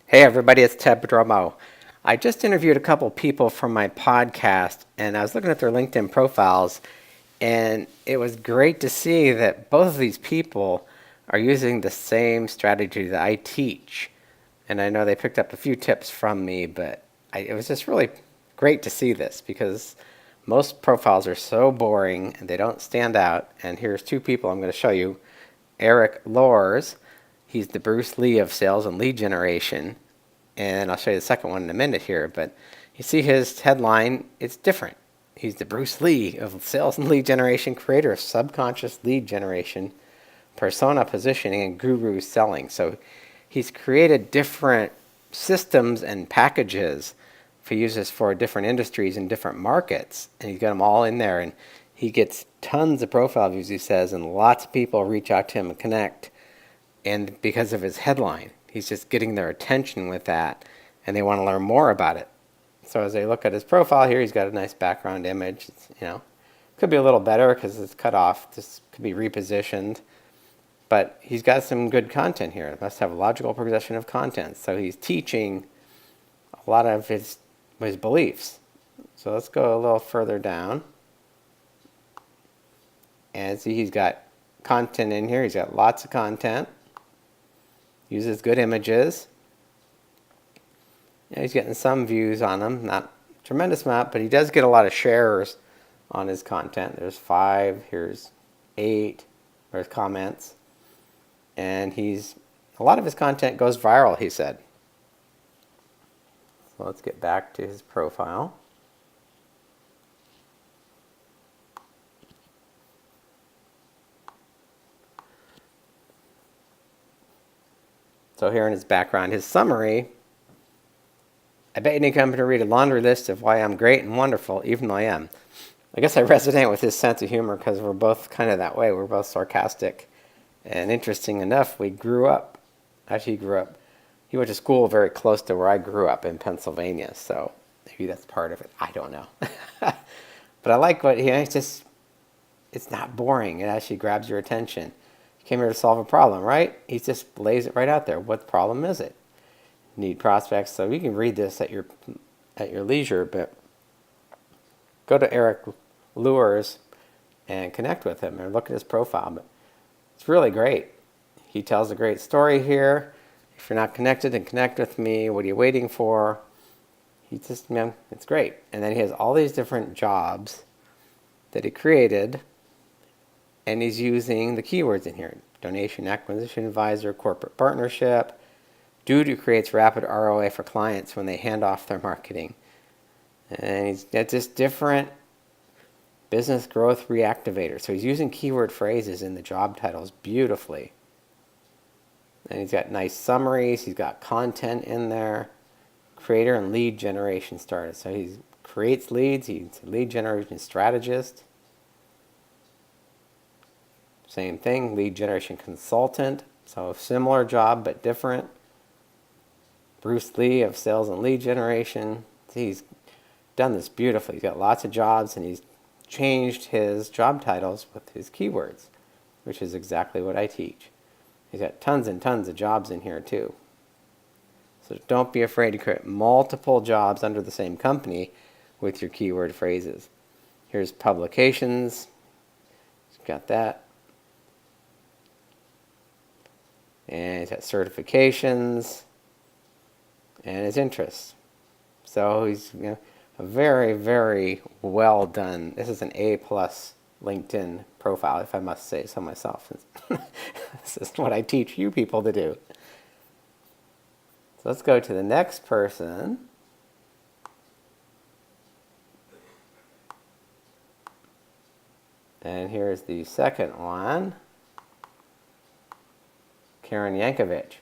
Hey everybody, it's Ted Pedromo. I just interviewed a couple people from my podcast and I was looking at their LinkedIn profiles, and it was great to see that both of these people are using the same strategy that I teach. And I know they picked up a few tips from me, but it was just really great to see this because most profiles are so boring and they don't stand out. And here's two people I'm going to show you. Eric Loers, he's the Bruce Lee of sales and lead generation. And I'll show you the second one in a minute here, but you see his headline, it's different. He's the Bruce Lee of sales and lead generation, creator of subconscious lead generation, persona positioning, and guru selling. So he's created different systems and packages for uses for different industries and different markets, and he's got them all in there. And he gets tons of profile views, he says, and lots of people reach out to him and connect. And because of his headline, he's just getting their attention with that, and they want to learn more about it. So as they look at his profile here, he's got a nice background image. Could be a little better because it's cut off. This could be repositioned. But he's got some good content here. It must have a logical progression of content. So he's teaching a lot of his beliefs. So let's go a little further down. And see, he's got content in here. He's got lots of content. Uses good images. He's getting some views on them, not a tremendous amount, but he does get a lot of shares on his content. There's 5, here's 8, there's comments. And a lot of his content goes viral, he said. So let's get back to his profile. So here in his background, his summary, I bet you didn't come to read a laundry list of why I'm great and wonderful, even though I am. I guess I resonate with his sense of humor because we're both kind of that way. We're both sarcastic. And interesting enough, we grew up. Actually, he went to school very close to where I grew up in Pennsylvania. So maybe that's part of it. I don't know. But I like what it's not boring. It actually grabs your attention. You came here to solve a problem, right? He just lays it right out there. What problem is it? Need prospects. So you can read this at your leisure, but go to Eric Loers and connect with him or look at his profile. But it's really great. He tells a great story here. If you're not connected, then connect with me. What are you waiting for? It's great. And then he has all these different jobs that he created, and he's using the keywords in here. Donation acquisition advisor, corporate partnership. Dude creates rapid ROI for clients when they hand off their marketing. And he's got just different business growth reactivator. So he's using keyword phrases in the job titles beautifully. And he's got nice summaries. He's got content in there. Creator and lead generation started. So he creates leads. He's a lead generation strategist. Same thing, lead generation consultant. So similar job but different. Bruce Lee of sales and lead generation. He's done this beautifully. He's got lots of jobs, and he's changed his job titles with his keywords, which is exactly what I teach. He's got tons and tons of jobs in here too. So don't be afraid to create multiple jobs under the same company with your keyword phrases. Here's publications. He's got that. And he's got certifications and his interests. So he's a very, very well done. This is an A+ LinkedIn profile, if I must say so myself. This is what I teach you people to do. So let's go to the next person. And here's the second one. Karen Yankovich.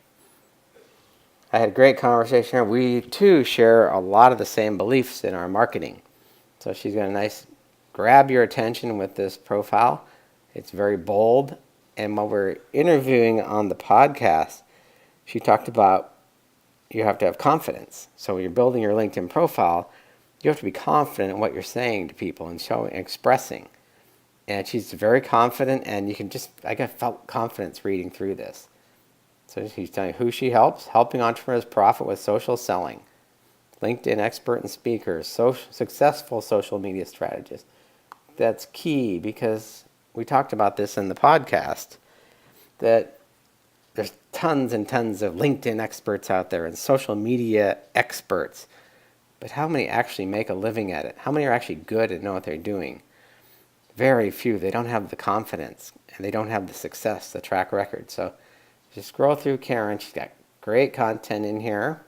I had a great conversation here. We too share a lot of the same beliefs in our marketing. So she's got a nice grab your attention with this profile. It's very bold. And while we're interviewing on the podcast, she talked about you have to have confidence. So when you're building your LinkedIn profile, you have to be confident in what you're saying to people and expressing. And she's very confident, and I felt confidence reading through this. So she's telling you who she helps, helping entrepreneurs profit with social selling. LinkedIn expert and speaker, successful social media strategist. That's key because we talked about this in the podcast, that there's tons and tons of LinkedIn experts out there and social media experts. But how many actually make a living at it? How many are actually good and know what they're doing? Very few. They don't have the confidence and they don't have the success, the track record. So just scroll through Karen. She's got great content in here.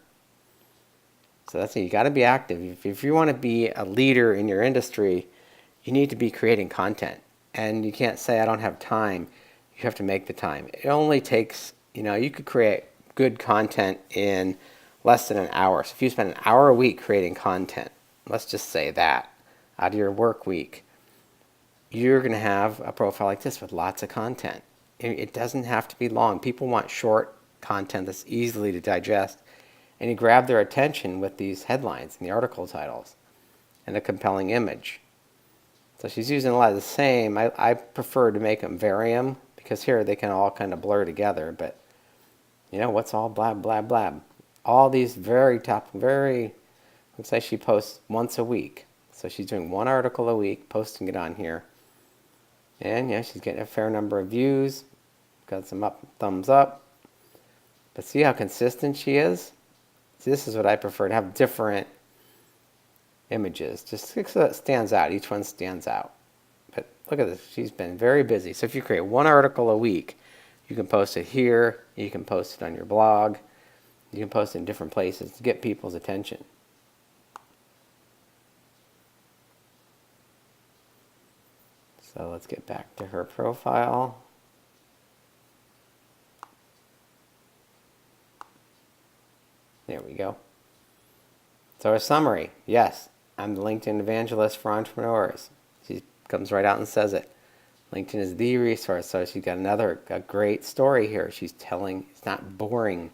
So that's it. You got to be active. If you want to be a leader in your industry, you need to be creating content. And you can't say, I don't have time. You have to make the time. It only takes, you could create good content in less than an hour. So if you spend an hour a week creating content, let's just say that, out of your work week, you're going to have a profile like this with lots of content. It doesn't have to be long. People want short content that's easily to digest. And you grab their attention with these headlines and the article titles and a compelling image. So she's using a lot of the same. I prefer to make them vary them because here they can all kind of blur together. But, what's all blab, blab, blab? All these looks like she posts once a week. So she's doing one article a week, posting it on here. And she's getting a fair number of views, got some thumbs up. But see how consistent she is? See, this is what I prefer, to have different images, just so it stands out. Each one stands out. But look at this. She's been very busy. So if you create one article a week, you can post it here. You can post it on your blog. You can post it in different places to get people's attention. So let's get back to her profile. There we go. So a summary. Yes, I'm the LinkedIn evangelist for entrepreneurs. She comes right out and says it. LinkedIn is the resource. So she's got a great story here. She's telling, it's not boring.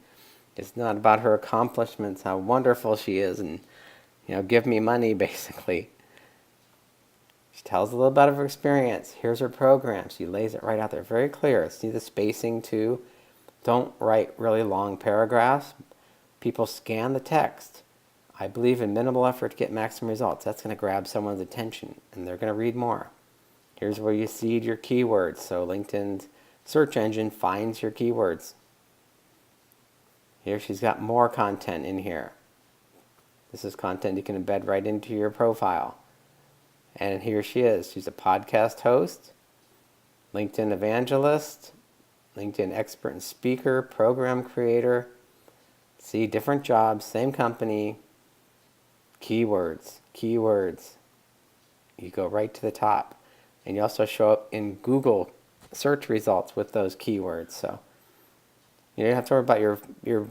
It's not about her accomplishments, how wonderful she is, and, give me money, basically. She tells a little bit of her experience. Here's her program. She lays it right out there, very clear. See the spacing too. Don't write really long paragraphs. People scan the text. I believe in minimal effort to get maximum results. That's going to grab someone's attention, and they're going to read more. Here's where you seed your keywords. So LinkedIn's search engine finds your keywords. Here she's got more content in here. This is content you can embed right into your profile. And here she is. She's a podcast host, LinkedIn evangelist, LinkedIn expert and speaker, program creator. See, different jobs, same company, keywords. You go right to the top. And you also show up in Google search results with those keywords. So you don't have to worry about your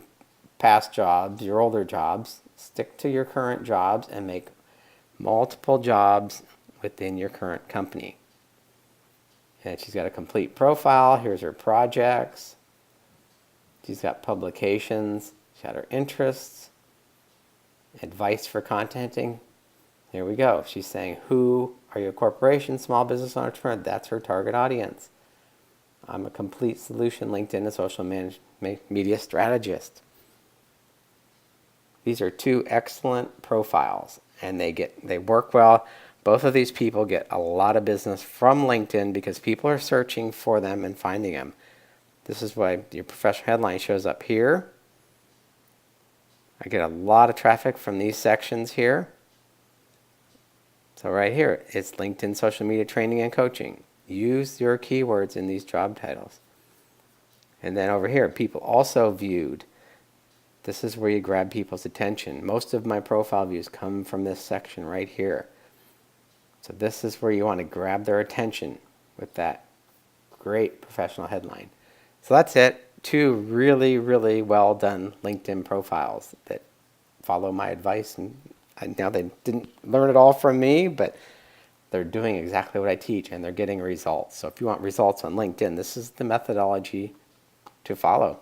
past jobs, your older jobs. Stick to your current jobs and make multiple jobs within your current company. And she's got a complete profile. Here's her projects. She's got publications. She's got her interests. Advice for contenting. There we go. She's saying, who are you, a corporation, small business entrepreneur? That's her target audience. I'm a complete solution LinkedIn and social media strategist. These are two excellent profiles, and they work well. Both of these people get a lot of business from LinkedIn because people are searching for them and finding them. This is why your professional headline shows up here. I get a lot of traffic from these sections here. So right here, it's LinkedIn social media training and coaching. Use your keywords in these job titles. And then over here, people also viewed. This is where you grab people's attention. Most of my profile views come from this section right here. So this is where you want to grab their attention with that great professional headline. So that's it. Two really, really well done LinkedIn profiles that follow my advice. And now they didn't learn it all from me, but they're doing exactly what I teach and they're getting results. So if you want results on LinkedIn, this is the methodology to follow.